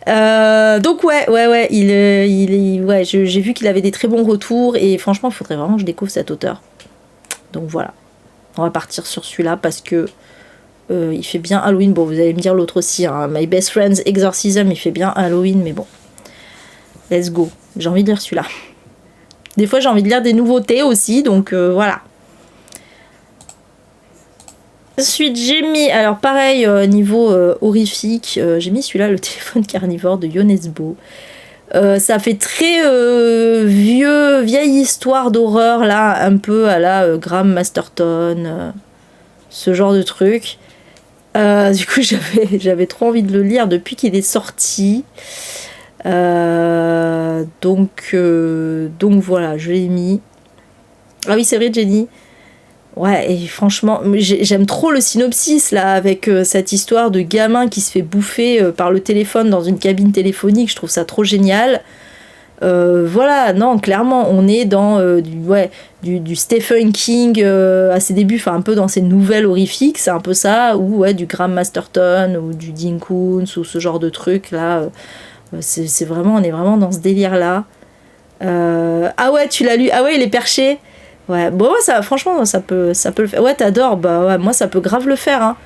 Donc ouais, ouais, j'ai vu qu'il avait des très bons retours et franchement, il faudrait vraiment que je découvre cet auteur. Donc voilà. On va partir sur celui-là parce que il fait bien Halloween. Bon, vous allez me dire l'autre aussi, hein. My Best Friend's Exorcism, il fait bien Halloween, mais bon. Let's go. J'ai envie de lire celui-là. Des fois, j'ai envie de lire des nouveautés aussi, donc voilà. Ensuite, j'ai mis, alors pareil, niveau horrifique, j'ai mis celui-là, Le téléphone carnivore de Ionesbo. Ça fait très vieille histoire d'horreur, là, un peu à la Graham Masterton. ce genre de truc. Du coup, j'avais trop envie de le lire depuis qu'il est sorti. Donc voilà, je l'ai mis. Ah oui, c'est vrai, Jenny. Ouais, et franchement, j'aime trop le synopsis là, avec cette histoire de gamin qui se fait bouffer par le téléphone dans une cabine téléphonique. Je trouve ça trop génial. Voilà, non, clairement, on est dans du Stephen King à ses débuts, enfin un peu dans ses nouvelles horrifiques, c'est un peu ça, ou du Graham Masterton, ou du Dean Koontz, ou ce genre de truc là. C'est vraiment, on est vraiment dans ce délire là. Ah ouais, tu l'as lu? Ah ouais, il est perché. Ouais, bon, ça, franchement, ça peut le faire. Ouais, t'adores, bah ouais, moi ça peut grave le faire, hein.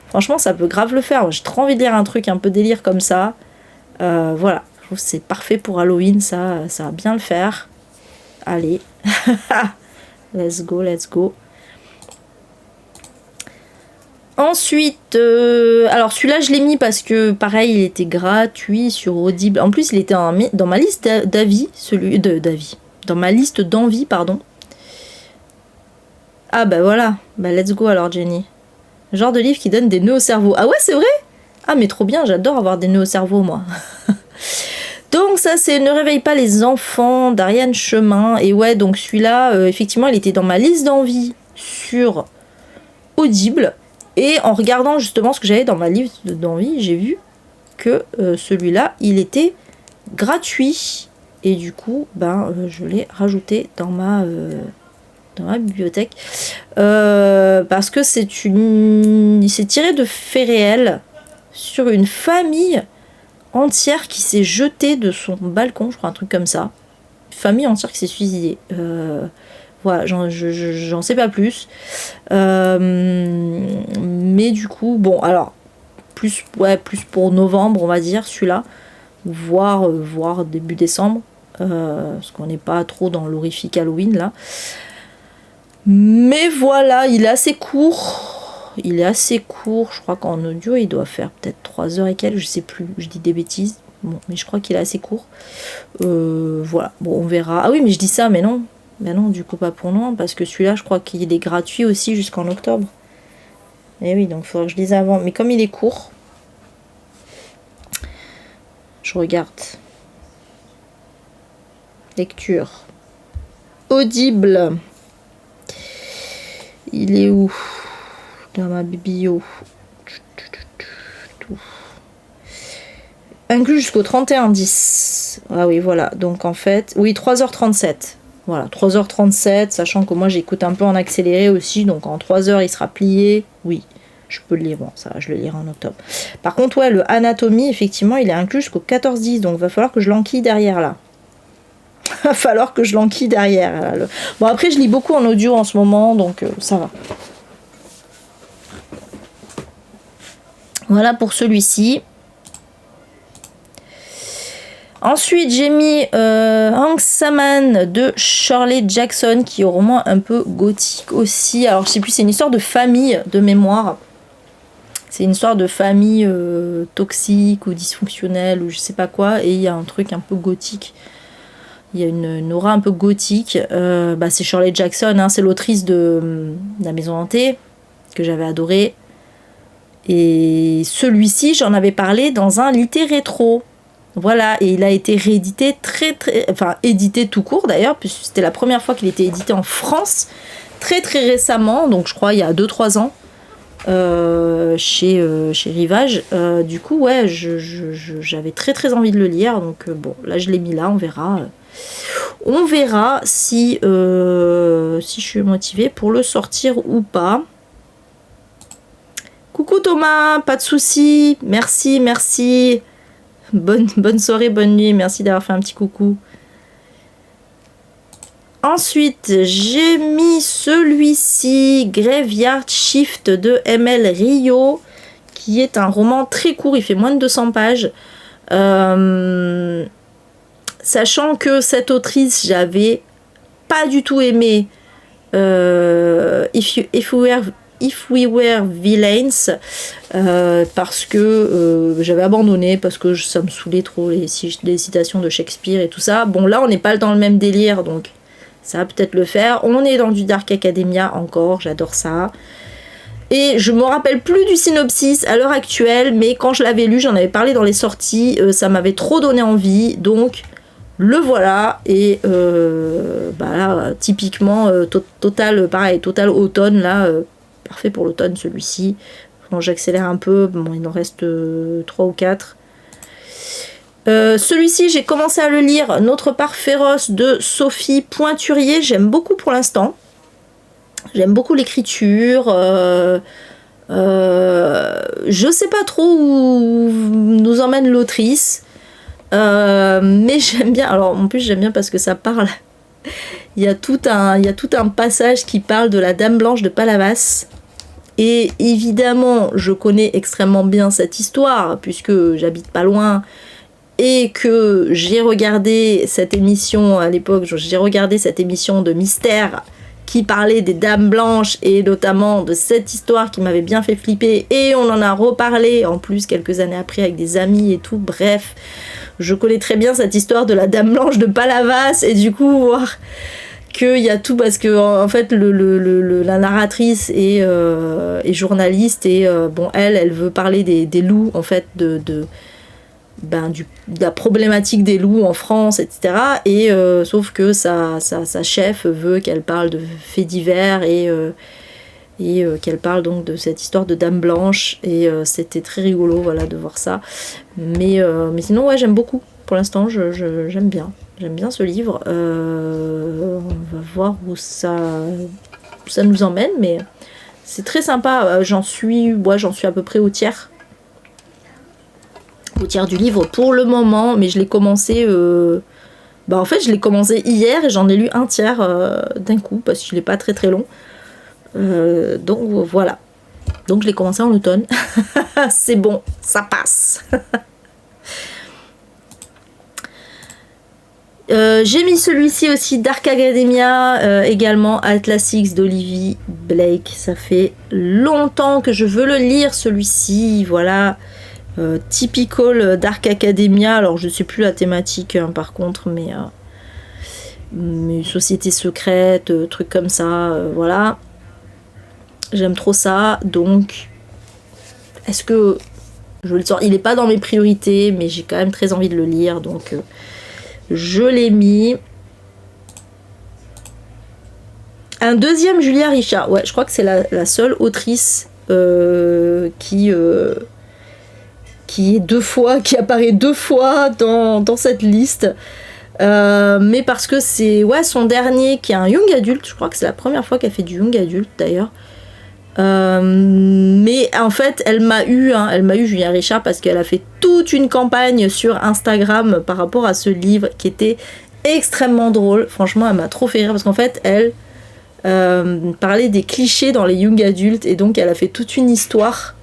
Franchement, ça peut grave le faire. J'ai trop envie de lire un truc un peu délire comme ça. Voilà. Je trouve que c'est parfait pour Halloween, ça va bien le faire. Allez. Let's go, let's go. Ensuite, alors celui-là je l'ai mis parce que pareil, il était gratuit sur Audible. En plus, il était dans ma liste d'avis, dans ma liste d'envie, pardon. Ah bah voilà, bah let's go alors Jenny. Genre de livre qui donne des nœuds au cerveau. Ah ouais, c'est vrai? Ah mais trop bien, j'adore avoir des nœuds au cerveau moi. Donc ça c'est Ne réveille pas les enfants d'Ariane Chemin. Et ouais, donc celui-là, effectivement, il était dans ma liste d'envie sur Audible. Et en regardant justement ce que j'avais dans ma liste d'envie, j'ai vu que celui-là, il était gratuit. Et du coup, je l'ai rajouté dans ma bibliothèque. Parce que c'est tiré de faits réels sur une famille entière qui s'est jetée de son balcon, je crois, un truc comme ça. Une famille entière qui s'est suicidée. Voilà, j'en sais pas plus. Mais du coup, bon, alors, plus pour novembre, on va dire, celui-là. Voire début décembre. Parce qu'on n'est pas trop dans l'horrifique Halloween, là. Mais voilà, il est assez court. Je crois qu'en audio, il doit faire peut-être 3 heures et quelques, je sais plus, je dis des bêtises. Bon, mais je crois qu'il est assez court. Voilà, bon, on verra. Ah oui, mais je dis ça, mais non. Mais non, du coup, pas pour nous, parce que celui-là, je crois qu'il est gratuit aussi jusqu'en octobre. Et oui, donc il faudra que je lise avant. Mais comme il est court, je regarde. Lecture. Audible. Il est où? Dans ma bio. Inclus jusqu'au 31/10. Ah oui, voilà. Donc en fait, oui, 3h37. Voilà, 3h37, sachant que moi j'écoute un peu en accéléré aussi, donc en 3 heures il sera plié. Oui, je peux le lire. Bon, ça, je le lirai en octobre. Par contre, ouais, le Anatomie, effectivement, il est inclus jusqu'au 14/10, donc il va falloir que je l'enquille derrière là. Va falloir que je l'enquille derrière. Là. Bon, après, je lis beaucoup en audio en ce moment, donc ça va. Voilà pour celui-ci. Ensuite, j'ai mis Hang Saman de Shirley Jackson, qui est un roman un peu gothique aussi. Alors, je sais plus, c'est une histoire de famille de mémoire. C'est une histoire de famille toxique ou dysfonctionnelle ou je sais pas quoi. Et il y a un truc un peu gothique. Il y a une aura un peu gothique. C'est Shirley Jackson, hein, c'est l'autrice de La Maison Hantée, que j'avais adoré. Et celui-ci, j'en avais parlé dans un Litté Rétro. Voilà, et il a été réédité édité tout court d'ailleurs, puisque c'était la première fois qu'il était édité en France, très très récemment, donc je crois il y a 2-3 ans, chez Rivage. Du coup, ouais, j'avais très très envie de le lire, donc bon, là je l'ai mis là, on verra. On verra si je suis motivée pour le sortir ou pas. Coucou Thomas, pas de soucis, merci. Bonne soirée, bonne nuit, merci d'avoir fait un petit coucou. Ensuite, j'ai mis celui-ci, Graveyard Shift de ML Rio, qui est un roman très court, il fait moins de 200 pages. Sachant que cette autrice, j'avais pas du tout aimé If We Were Villains, parce que j'avais abandonné, parce que ça me saoulait trop les citations de Shakespeare et tout ça. Bon, là on n'est pas dans le même délire, donc ça va peut-être le faire. On est dans du Dark Academia encore, j'adore ça. Et je me rappelle plus du synopsis à l'heure actuelle, mais quand je l'avais lu, j'en avais parlé dans les sorties, ça m'avait trop donné envie, donc le voilà. Et là, typiquement, total, pareil, total automne, là, parfait pour l'automne celui-ci. Bon, j'accélère un peu, bon, il en reste 3 ou 4. Celui-ci, j'ai commencé à le lire, Notre part féroce de Sophie Pointurier, j'aime beaucoup pour l'instant. J'aime beaucoup l'écriture. Je sais pas trop où nous emmène l'autrice. Mais j'aime bien. Alors en plus j'aime bien parce que ça parle. Il y a tout un passage qui parle de la Dame Blanche de Palavas. Et évidemment, je connais extrêmement bien cette histoire puisque j'habite pas loin. Et que j'ai regardé cette émission à l'époque, j'ai regardé cette émission de mystère qui parlait des Dames Blanches et notamment de cette histoire qui m'avait bien fait flipper, et on en a reparlé en plus quelques années après avec des amis et tout. Bref, je connais très bien cette histoire de la Dame Blanche de Palavas, et du coup voir qu'il y a tout, parce que en fait la narratrice est journaliste, et bon, elle veut parler des loups, en fait, de la problématique des loups en France, etc. Et sauf que sa chef veut qu'elle parle de faits divers et qu'elle parle donc de cette histoire de Dame Blanche, et c'était très rigolo, voilà, de voir ça. Mais sinon, ouais, j'aime beaucoup. Pour l'instant, j'aime bien. J'aime bien ce livre. On va voir où ça nous emmène, mais c'est très sympa. J'en suis à peu près au tiers du livre pour le moment, mais je l'ai commencé en fait je l'ai commencé hier et j'en ai lu un tiers d'un coup parce qu'il n'est pas très très long, donc voilà, donc je l'ai commencé en automne. C'est bon, ça passe. J'ai mis celui-ci aussi, Dark Academia, également Atlas X d'Olivia Blake. Ça fait longtemps que je veux le lire, celui-ci, voilà. Typical Dark Academia, alors je sais plus la thématique par contre, mais société secrète, trucs comme ça, voilà. J'aime trop ça, donc est-ce que je le sors? Il est pas dans mes priorités, mais j'ai quand même très envie de le lire, donc je l'ai mis. Un deuxième Julia Richard, ouais, je crois que c'est la seule autrice qui apparaît 2 fois dans cette liste, mais parce que c'est son dernier qui est un young adulte. Je crois que c'est la première fois qu'elle fait du young adulte d'ailleurs, mais en fait elle m'a eu Julia Richard parce qu'elle a fait toute une campagne sur Instagram par rapport à ce livre qui était extrêmement drôle. Franchement, elle m'a trop fait rire parce qu'en fait elle parlait des clichés dans les young adultes, et donc elle a fait toute une histoire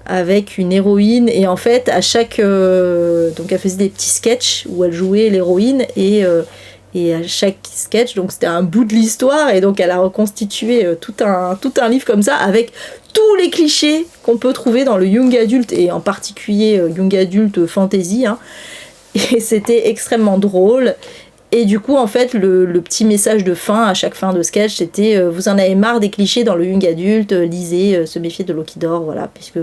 avec une héroïne, et en fait à chaque donc elle faisait des petits sketchs où elle jouait l'héroïne, et à chaque sketch, donc c'était un bout de l'histoire, et donc elle a reconstitué tout un livre comme ça avec tous les clichés qu'on peut trouver dans le young adulte, et en particulier young adulte fantasy, hein. Et c'était extrêmement drôle. Et du coup, en fait, le petit message de fin, à chaque fin de sketch, c'était vous en avez marre des clichés dans le young adulte, lisez Se méfier de Loki d'or, voilà, puisque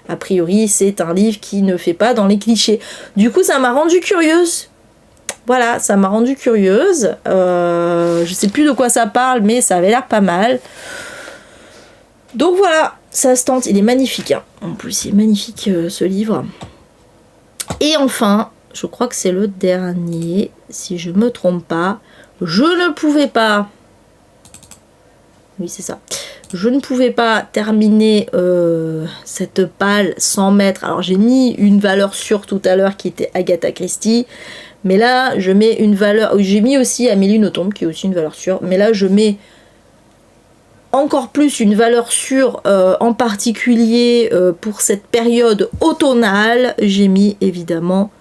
a priori c'est un livre qui ne fait pas dans les clichés. Du coup, ça m'a rendue curieuse. Voilà, ça m'a rendue curieuse. Je sais plus de quoi ça parle, mais ça avait l'air pas mal. Donc voilà, ça se tente. Il est magnifique, hein. En plus, il est magnifique ce livre. Et enfin, je crois que c'est le dernier, si je me trompe pas. Je ne pouvais pas... Oui, c'est ça. Je ne pouvais pas terminer cette palle sans mettre... Alors, j'ai mis une valeur sûre tout à l'heure qui était Agatha Christie. Mais là, je mets une valeur... J'ai mis aussi Amélie Nothomb, qui est aussi une valeur sûre. Mais là, je mets encore plus une valeur sûre, en particulier pour cette période automnale. J'ai mis, évidemment...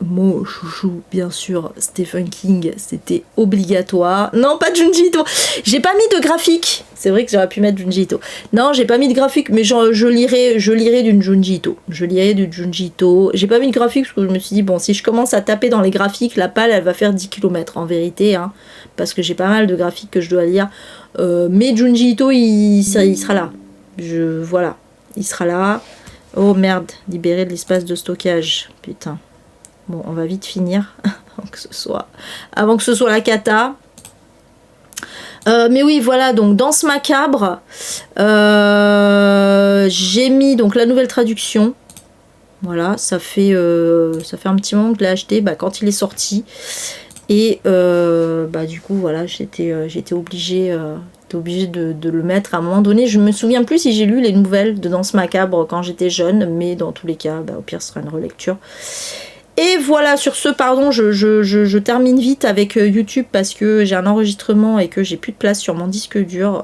mon chouchou, bien sûr, Stephen King, c'était obligatoire. Non, pas Junji Ito. J'ai pas mis de graphique. C'est vrai que j'aurais pu mettre Junji Ito. Non, j'ai pas mis de graphique, mais je lirai d'une Junji Ito. Je lirai du Junji Ito. J'ai pas mis de graphique parce que je me suis dit, bon, si je commence à taper dans les graphiques, la palle, elle va faire 10 km en vérité, hein, parce que j'ai pas mal de graphiques que je dois lire. Mais Junji Ito, il sera là. Voilà, il sera là. Oh merde, libérer de l'espace de stockage. Putain. Bon, on va vite finir avant que ce soit la cata. Mais oui, voilà, donc Danse macabre, j'ai mis donc la nouvelle traduction. Voilà, ça fait un petit moment que je l'ai acheté quand il est sorti. Et du coup, voilà, j'étais obligée, de le mettre à un moment donné. Je me souviens plus si j'ai lu les nouvelles de Danse macabre quand j'étais jeune, mais dans tous les cas, au pire, ce sera une relecture. Et voilà, sur ce, pardon, je termine vite avec YouTube parce que j'ai un enregistrement et que j'ai plus de place sur mon disque dur.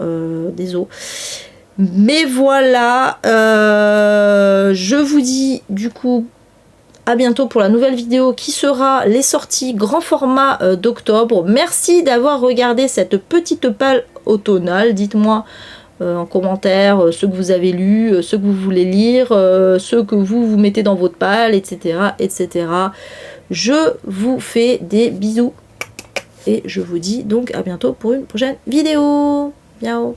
Désolé. Mais voilà, je vous dis du coup à bientôt pour la nouvelle vidéo qui sera les sorties grand format d'octobre. Merci d'avoir regardé cette petite palle automnale. Dites-moi en commentaire ceux que vous avez lus, ceux que vous voulez lire, ceux que vous mettez dans votre palle, etc., etc. Je vous fais des bisous et je vous dis donc à bientôt pour une prochaine vidéo. Ciao.